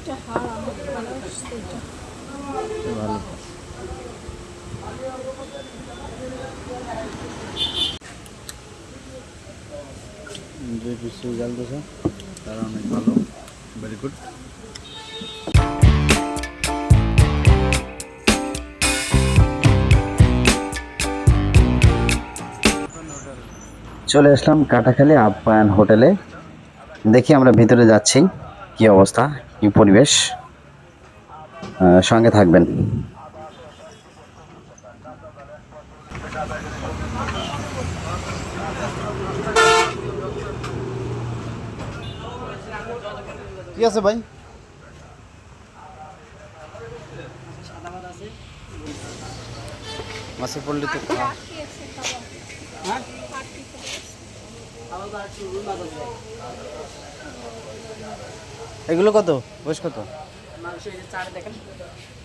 এটা হাড় অনেক ভালো আসছে এটা। ভালো। যে পিসে জ্বালতেছে তারা অনেক ভালো, ভেরি গুড। চলে আসলাম কাটাখালী আপ্যায়ন হোটেলে। দেখি আমরা ভিতরে যাচ্ছি, কি অবস্থা, কি পরিবেশ। সঙ্গে থাকবেন। কি আছে ভাই? মাছে পড়লে তো এগুলো কত, বয়স কত?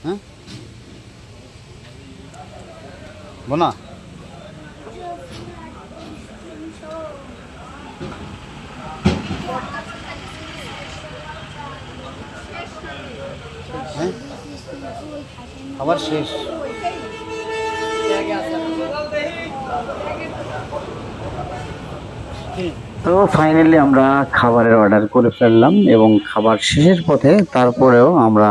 হ্যাঁ বোনা, হ্যাঁ আবার শেষ। তো ফাইনালি আমরা খাবারের অর্ডার করে ফেললাম এবং খাবার শেষের পথে তারপরেও আমরা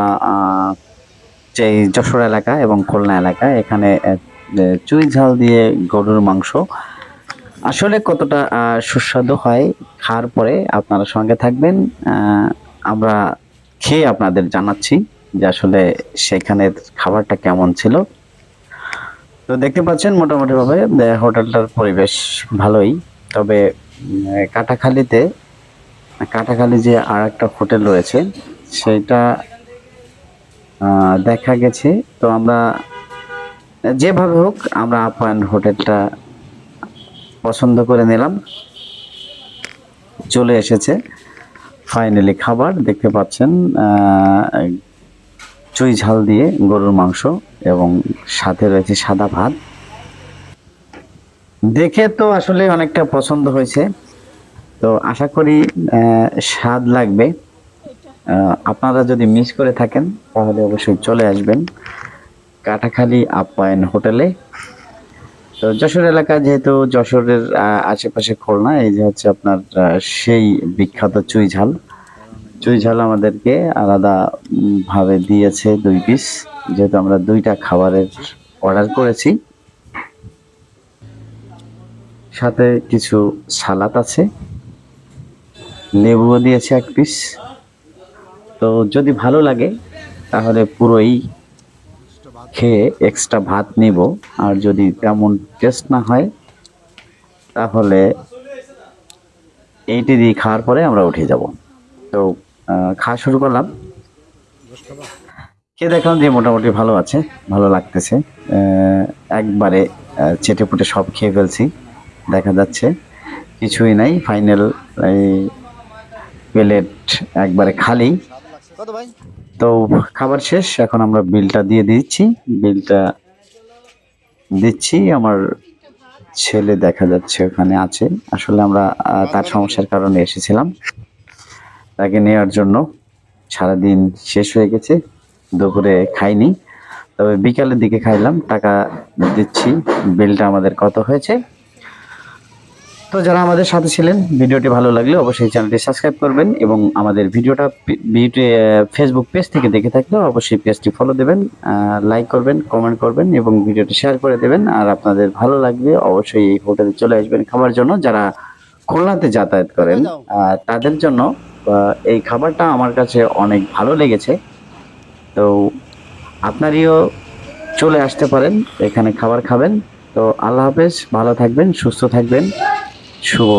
যে যশোর এলাকা এবং খুলনা এলাকা এখানে চুই ঝাল দিয়ে গরুর মাংস আসলে কতটা সুস্বাদু হয় খাওয়ার পরে আপনারা সঙ্গে থাকবেন। আমরা খেয়ে আপনাদের জানাচ্ছি যে আসলে সেখানের খাবারটা কেমন ছিল। তো দেখতে পাচ্ছেন মোটামুটি ভাবে হোটেলটার পরিবেশ ভালোই, তবে কাটাখালী যে আর একটা হোটেল রয়েছে সেটা দেখা গেছে। তো আমরা যেভাবে হোক আমরা আপ্যায়ন হোটেলটা পছন্দ করে নিলাম। চলে এসেছে ফাইনালি খাবার, দেখতে পাচ্ছেন চুই ঝাল দিয়ে গরুর মাংস এবং সাথে রয়েছে সাদা ভাত। দেখে তো আসলে অনেকটা পছন্দ হয়েছে, তো আশা করি স্বাদ লাগবে। আপনারা যদি মিস করে থাকেন তাহলে অবশ্যই চলে আসবেন কাটাখালী আপ্যায়ন হোটেলে। তো যশোর এলাকা, যেহেতু যশোরের আশেপাশে খুলনা, এই যে হচ্ছে আপনার সেই বিখ্যাত চুই ঝাল আমাদেরকে আলাদা ভাবে দিয়েছে 2 পিস, যেহেতু আমরা 2টা খাবারের অর্ডার করেছি। সাথে কিছু সালাদ আছে, লেবুও দিয়েছে 1 পিস। তো যদি ভালো লাগে তাহলে পুরোই খেয়ে এক্সট্রা ভাত নিব, আর যদি তেমন টেস্ট না হয় তাহলে এইটি দিয়ে খাওয়ার পরে আমরা উঠে যাব। তো খাওয়া শুরু করলাম, খেয়ে দেখলাম যে মোটামুটি ভালো আছে, ভালো লাগতেছে। একবারে চেটেপুটে সব খেয়ে ফেলছি, দেখা যাচ্ছে কিছুই নাই। ফাইনাল এই প্লেট একবারে খালি। তো খাবার শেষ, এখন আমরা বিলটা দিয়ে দিচ্ছি। আমার ছেলে দেখা যাচ্ছে ওখানে আছে। আসলে আমরা তার সমস্যার কারণে এসেছিলাম তাকে নেওয়ার জন্য। সারাদিন শেষ হয়ে গেছে, দুপুরে খাইনি, তবে বিকালের দিকে খাইলাম। টাকা দিচ্ছি, বিলটা আমাদের কত হয়েছে। তো যারা আমাদের সাথে ছিলেন, ভিডিওটি ভালো লাগলে অবশ্যই চ্যানেলটি সাবস্ক্রাইব করবেন এবং আমাদের ভিডিওটা ফেসবুক পেজ থেকে দেখে থাকলে অবশ্যই পেজটি ফলো দেবেন, লাইক করবেন, কমেন্ট করবেন এবং ভিডিওটি শেয়ার করে দেবেন। আর আপনাদের ভালো লাগলে অবশ্যই এই হোটেলে চলে আসবেন খাবার জন্য। যারা খুলনাতে যাতায়াত করেন তাদের জন্য এই খাবারটা আমার কাছে অনেক ভালো লেগেছে। তো আপনারিও চলে আসতে পারেন, এখানে খাবার খাবেন। তো আল্লাহ হাফেজ, ভালো থাকবেন, সুস্থ থাকবেন, শুভ